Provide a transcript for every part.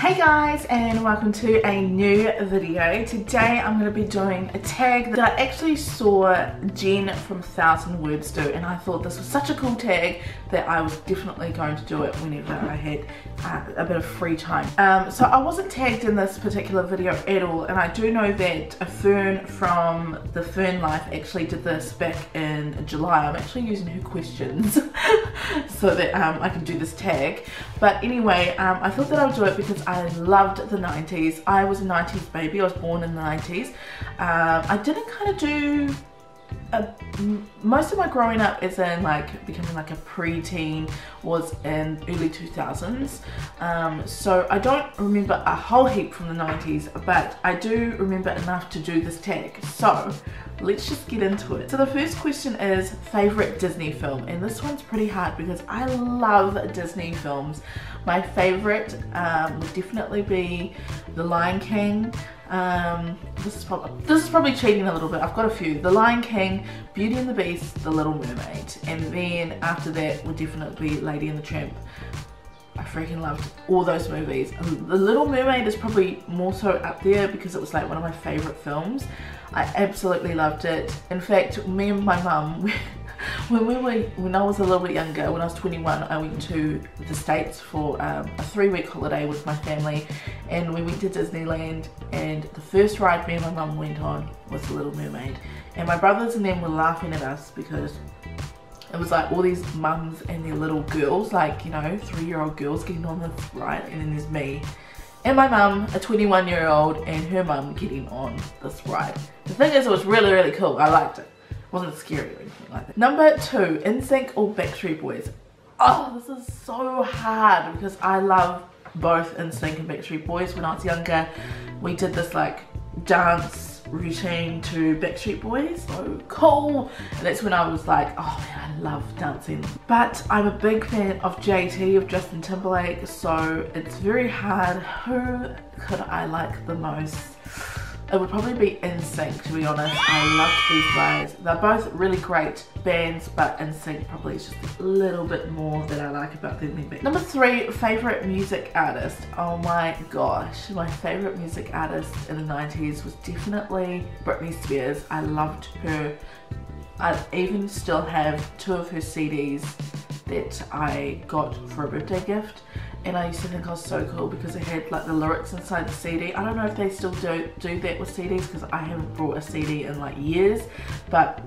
Hey guys, and welcome to a new video. Today I'm going to be doing a tag that I actually saw Jen from 1000 Words do, and I thought this was such a cool tag that I was definitely going to do it whenever I had a bit of free time. So I wasn't tagged in this particular video at all, and I do know that a Fern from the Fern Life actually did this back in July. I'm actually using her questions so that I can do this tag. But anyway, I thought that I would do it because I loved the 90s. I was a 90s baby. I was born in the 90s. I didn't kind of do most of my growing up as in like becoming like a pre-teen was in early 2000s. So I don't remember a whole heap from the 90s, but I do remember enough to do this tag. So let's just get into it. So the first question is favorite Disney film, and this one's pretty hard because I love Disney films. My favorite would definitely be The Lion King. This is probably cheating a little bit. I've got a few. The Lion King, Beauty and the Beast, The Little Mermaid, and then after that would definitely be Lady and the Tramp. I freaking loved all those movies. The Little Mermaid is probably more so up there because it was like one of my favorite films. I absolutely loved it. In fact, me and my mum, when I was a little bit younger, when I was 21, I went to the States for a 3-week holiday with my family, and we went to Disneyland, and the first ride me and my mum went on was The Little Mermaid, and my brothers and them were laughing at us because it was like all these mums and their little girls, like, you know, 3-year-old girls getting on this ride, and then there's me and my mum, a 21-year-old, and her mum getting on this ride. The thing is, it was really, really cool. I liked it. It wasn't scary or anything like that. Number 2, NSYNC or Backstreet Boys? Oh, this is so hard because I love both NSYNC and Backstreet Boys. When I was younger, we did this like dance routine to Backstreet Boys. So cool. And that's when I was like, oh man, I love dancing. But I'm a big fan of JT, of Justin Timberlake, so it's very hard. Who could I like the most? It would probably be NSYNC, to be honest. I loved these guys. They're both really great bands, but NSYNC probably is just a little bit more that I like about them. Number 3, favorite music artist. Oh my gosh, my favorite music artist in the 90s was definitely Britney Spears. I loved her. I even still have 2 of her CDs that I got for a birthday gift, and I used to think I was so cool because they had like the lyrics inside the CD. I don't know if they still do that with CDs because I haven't bought a CD in like years, but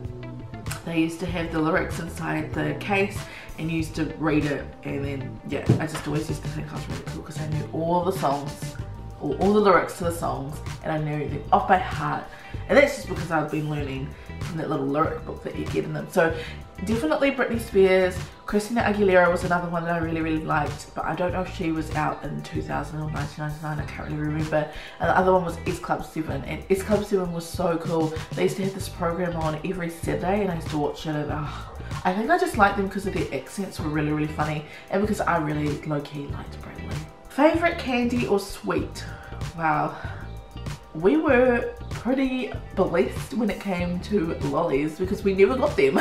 they used to have the lyrics inside the case and you used to read it, and then yeah, I just always used to think I was really cool because I knew all the songs, or all the lyrics to the songs, and I knew them off by heart. And that's just because I've been learning from that little lyric book that you get in them. So definitely Britney Spears. Christina Aguilera was another one that I really, really liked, but I don't know if she was out in 2000 or 1999, I can't really remember. And the other one was S Club 7, and S Club 7 was so cool. They used to have this program on every Saturday, and I used to watch it, and I think I just liked them because of their accents were really, really funny, and because I really low-key liked Bradley. Favorite candy or sweet? Wow. We were pretty blessed when it came to lollies because we never got them.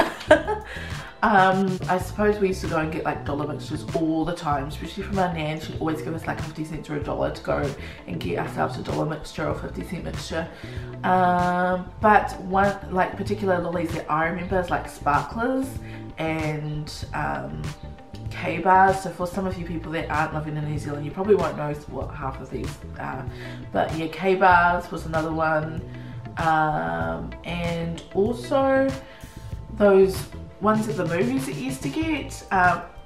I suppose we used to go and get like dollar mixtures all the time, especially from our nan. She'd always give us like 50 cents or $1 to go and get ourselves a dollar mixture or 50-cent mixture. But one like particular lollies that I remember is like sparklers and K-bars. So for some of you people that aren't living in New Zealand, you probably won't know what half of these are, but yeah, K-bars was another one, and also those ones at the movies that you used to get,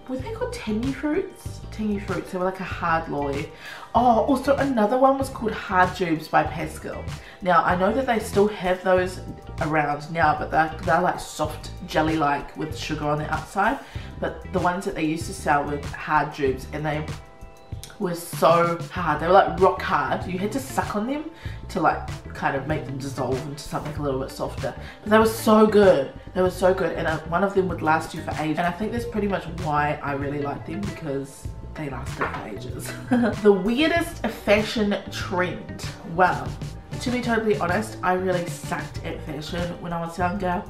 were they called Tangy Fruits? Tangy Fruits, they were like a hard lolly. Oh, also another one was called Hard Jubes by Pascal. Now I know that they still have those around now, but they're like soft jelly like with sugar on the outside, but the ones that they used to sell were Hard Jubes, and they were so hard. They were like rock hard. You had to suck on them to like kind of make them dissolve into something a little bit softer, but they were so good. They were so good, and one of them would last you for ages, and I think that's pretty much why I really like them, because they lasted for ages. The weirdest fashion trend. Well, to be totally honest, I really sucked at fashion when I was younger.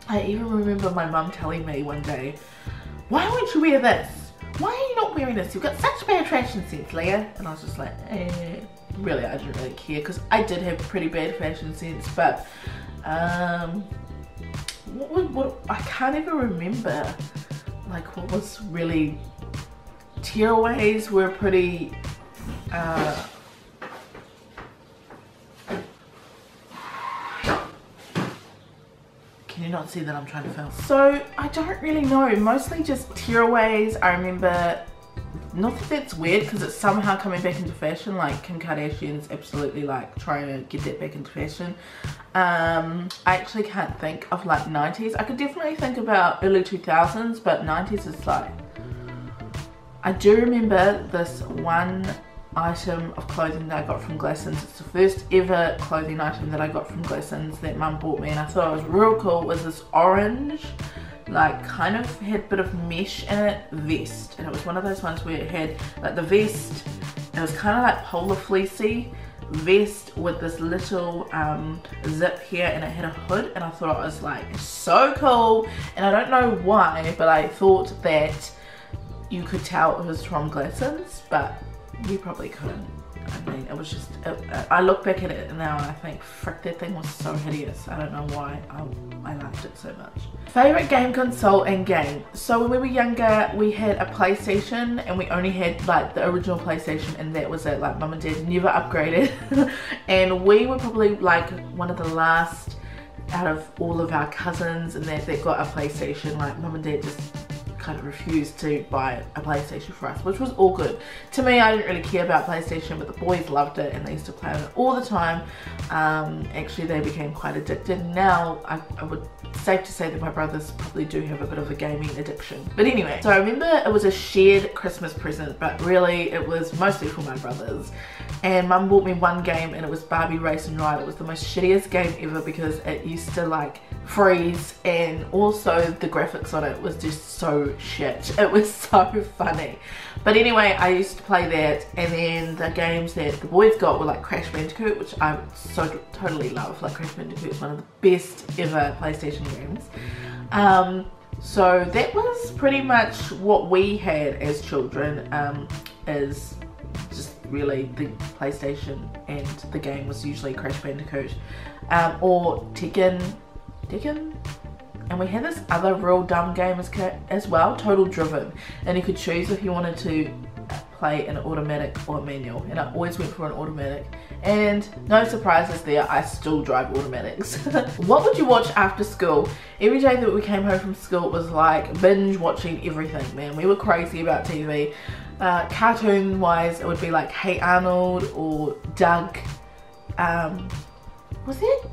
I even remember my mum telling me one day, why won't you wear this? why are you not wearing this? You've got such bad fashion sense, Leah. And I was just like, really, I didn't really care because I did have pretty bad fashion sense, but what I can't even remember like what was really. Tearaways were pretty can you not see that I'm trying to film? So I don't really know, mostly just tearaways. I remember, not that that's weird because it's somehow coming back into fashion, like Kim Kardashian's absolutely like trying to get that back into fashion. I actually can't think of like 90s. I could definitely think about early 2000s, but 90s is like, I do remember this one item of clothing that I got from Glassons. It's the first ever clothing item that I got from Glassons that Mum bought me, and I thought it was real cool. It was this orange, like kind of had a bit of mesh in it, vest. And it was one of those ones where it had like the vest, it was kind of like polar fleecy vest with this little zip here, and it had a hood, and I thought it was like so cool. And I don't know why, but I thought that you could tell it was from Glassons, but you probably couldn't. I mean, it was just, I look back at it now and I think, frick, that thing was so hideous. I don't know why I liked it so much. Favorite game console and game. So when we were younger, we had a PlayStation, and we only had like the original PlayStation, and that was it. Like Mum and Dad never upgraded. And we were probably like one of the last out of all of our cousins and that got a PlayStation. Like Mum and Dad just kind of refused to buy a PlayStation for us, which was all good. To me, I didn't really care about PlayStation, but the boys loved it and they used to play on it all the time. Actually, they became quite addicted. Now, I would safe to say that my brothers probably do have a bit of a gaming addiction. But anyway, so I remember it was a shared Christmas present, but really it was mostly for my brothers. And Mum bought me one game, and it was Barbie Race and Ride. It was the most shittiest game ever because it used to like freeze, and also the graphics on it was just so shit. It was so funny. But anyway, I used to play that, and then the games that the boys got were like Crash Bandicoot, which I so totally love. Like Crash Bandicoot is one of the best ever PlayStation games. So that was pretty much what we had as children, is just really the PlayStation, and the game was usually Crash Bandicoot or Tekken, and we had this other real dumb game as well, Total Driven, and you could choose if you wanted to play an automatic or a manual, and I always went for an automatic, and no surprises there, I still drive automatics. What would you watch after school? Every day that we came home from school, it was like binge watching everything, man. We were crazy about TV. Cartoon wise, it would be like Hey Arnold or Doug. Was it?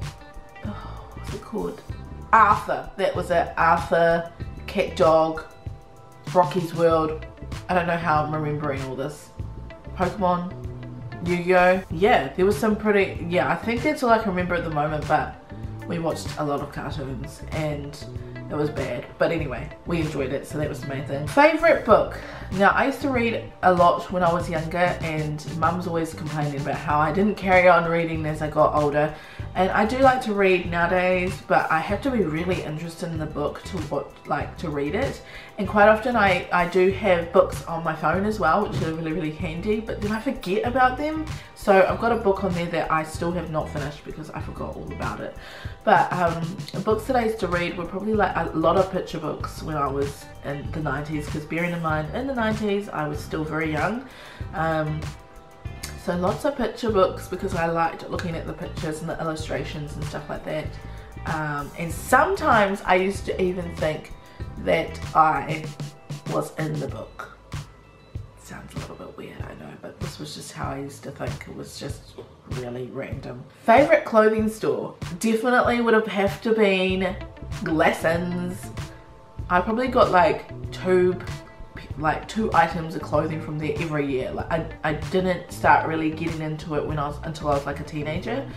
Oh, what's it called? Arthur. That was it. Arthur, Cat Dog, Rocky's World. I don't know how I'm remembering all this. Pokemon, Yu-Gi-Oh. Yeah, there was some pretty, yeah, I think that's all I can remember at the moment, but we watched a lot of cartoons and it was bad. But anyway, we enjoyed it, so that was the main thing. Favorite book. Now, I used to read a lot when I was younger, and Mum's always complaining about how I didn't carry on reading as I got older. And I do like to read nowadays, but I have to be really interested in the book to read it. And quite often I do have books on my phone as well, which are really, really handy, but then I forget about them. So I've got a book on there that I still have not finished because I forgot all about it. But books that I used to read were probably like a lot of picture books when I was in the 90s, because bearing in mind in the 90s I was still very young. So lots of picture books because I liked looking at the pictures and the illustrations and stuff like that. And sometimes I used to even think that I was in the book. Sounds a little bit weird, I know, but this was just how I used to think. It was just really random. Favorite clothing store? Definitely would have to been Glassons. I probably got like two items of clothing from there every year. Like I didn't start really getting into it until I was like a teenager,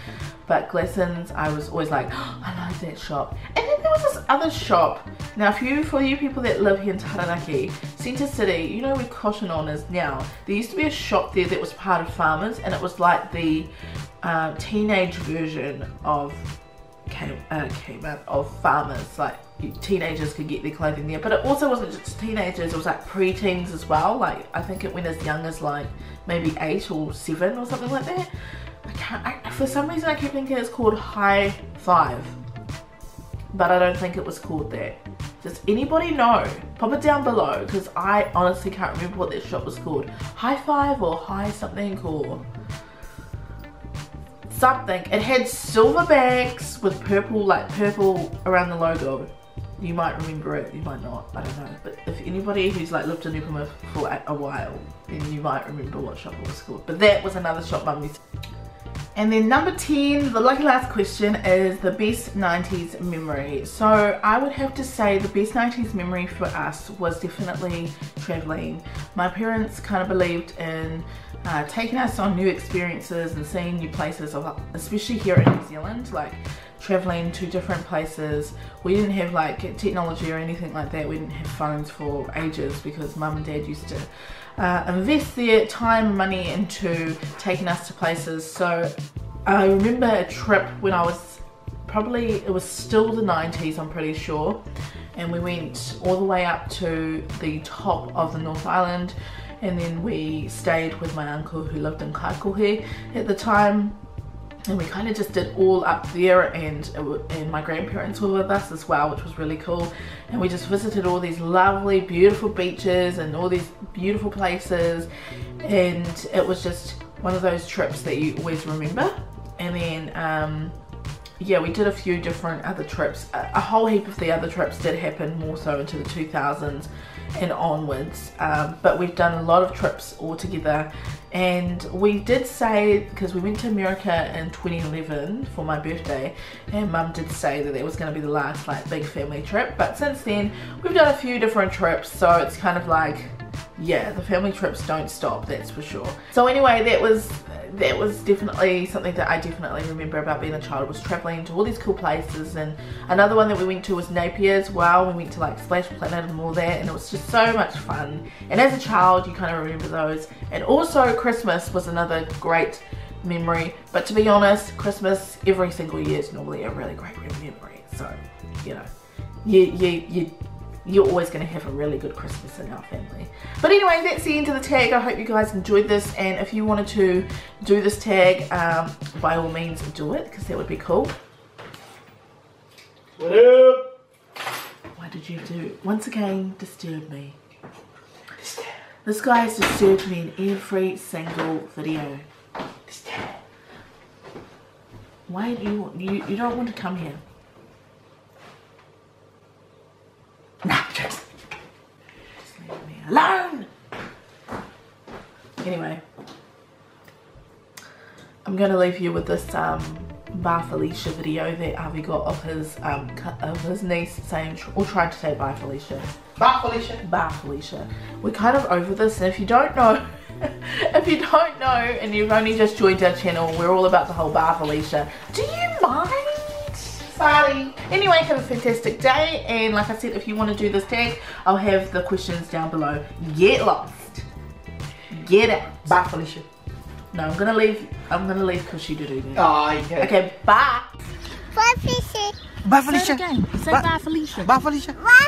but Glassons, I was always like, oh, I like that shop. And then there was this other shop. Now for you people that live here in Taranaki, Centre City, you know where Cotton On is now, there used to be a shop there that was part of Farmers, and it was like the teenage version of Farmers. Like teenagers could get their clothing there. But it also wasn't just teenagers, it was like pre-teens as well. Like I think it went as young as like maybe 8 or 7 or something like that. For some reason I keep thinking it's called High Five, but I don't think it was called that. Does anybody know? Pop it down below, because I honestly can't remember what that shop was called. High Five or High something or something. It had silver bags with purple, like purple around the logo. You might remember it, you might not, I don't know. But if anybody who's like lived in Newcombe for a while, then you might remember what shop it was called. But that was another shop Mum used to. And then number 10, the lucky last question, is the best 90s memory. So I would have to say the best 90s memory for us was definitely traveling. My parents kind of believed in taking us on new experiences and seeing new places, especially here in New Zealand, like traveling to different places. We didn't have like technology or anything like that. We didn't have phones for ages because Mum and Dad used to invest their time and money into taking us to places. So I remember a trip when I was probably, it was still the 90s, I'm pretty sure, and we went all the way up to the top of the North Island, and then we stayed with my uncle who lived in Kaikohe at the time, and we kind of just did all up there, and my grandparents were with us as well, which was really cool. And we just visited all these lovely beautiful beaches and all these beautiful places, and it was just one of those trips that you always remember. And then yeah, we did a few different other trips. A whole heap of the other trips did happen more so into the 2000s and onwards, but we've done a lot of trips all together. And we did say, because we went to America in 2011 for my birthday, and Mum did say that it was going to be the last like big family trip, but since then we've done a few different trips, so it's kind of like, yeah, the family trips don't stop, that's for sure. So anyway, that was definitely something that I definitely remember about being a child, was traveling to all these cool places. And another one that we went to was Napier as well. We went to like Splash Planet and all that, and it was just so much fun. And as a child you kind of remember those. And also Christmas was another great memory, but to be honest, Christmas every single year is normally a really great memory. So you know, you're always going to have a really good Christmas in our family. But anyway, that's the end of the tag. I hope you guys enjoyed this, and if you wanted to do this tag, by all means do it, because that would be cool. What up? Why did you do, once again, disturb me? This guy has disturbed me in every single video. Why do you don't want to come here? No, just leave me alone. Anyway, I'm going to leave you with this Bar Felicia video that Avi got of his niece saying, or trying to say bye Felicia. Bar Felicia. Bar Felicia. We're kind of over this, and if you don't know, and you've only just joined our channel, we're all about the whole Bar Felicia. Do you mind? Sorry. Anyway, have a fantastic day, and like I said, if you want to do this tag, I'll have the questions down below. Get lost. Get out. Bye Felicia. No, I'm gonna leave Cushy to do that. Oh, okay. Okay, bye. Bye, Felicia. Bye Felicia. Say it again. Say bye Felicia. Bye Felicia. Bye,